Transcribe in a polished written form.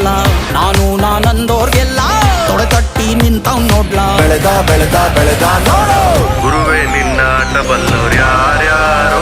ಅಲ್ಲ. ನಾನು ನಾನಂದೋರ್ಗೆಲ್ಲ ತೊಡೆ ತಟ್ಟಿ ನಿಂತವ್ ನೋಡ್ಲಾ. ಬೆಳೆದ ಬೆಳೆದ ಬೆಳೆದ ನೋಡು ಗುರುವೇ ನಿನ್ನ ಆಟ ಬಲ್ಲವ್ರು ಯಾರ್ಯಾರೋ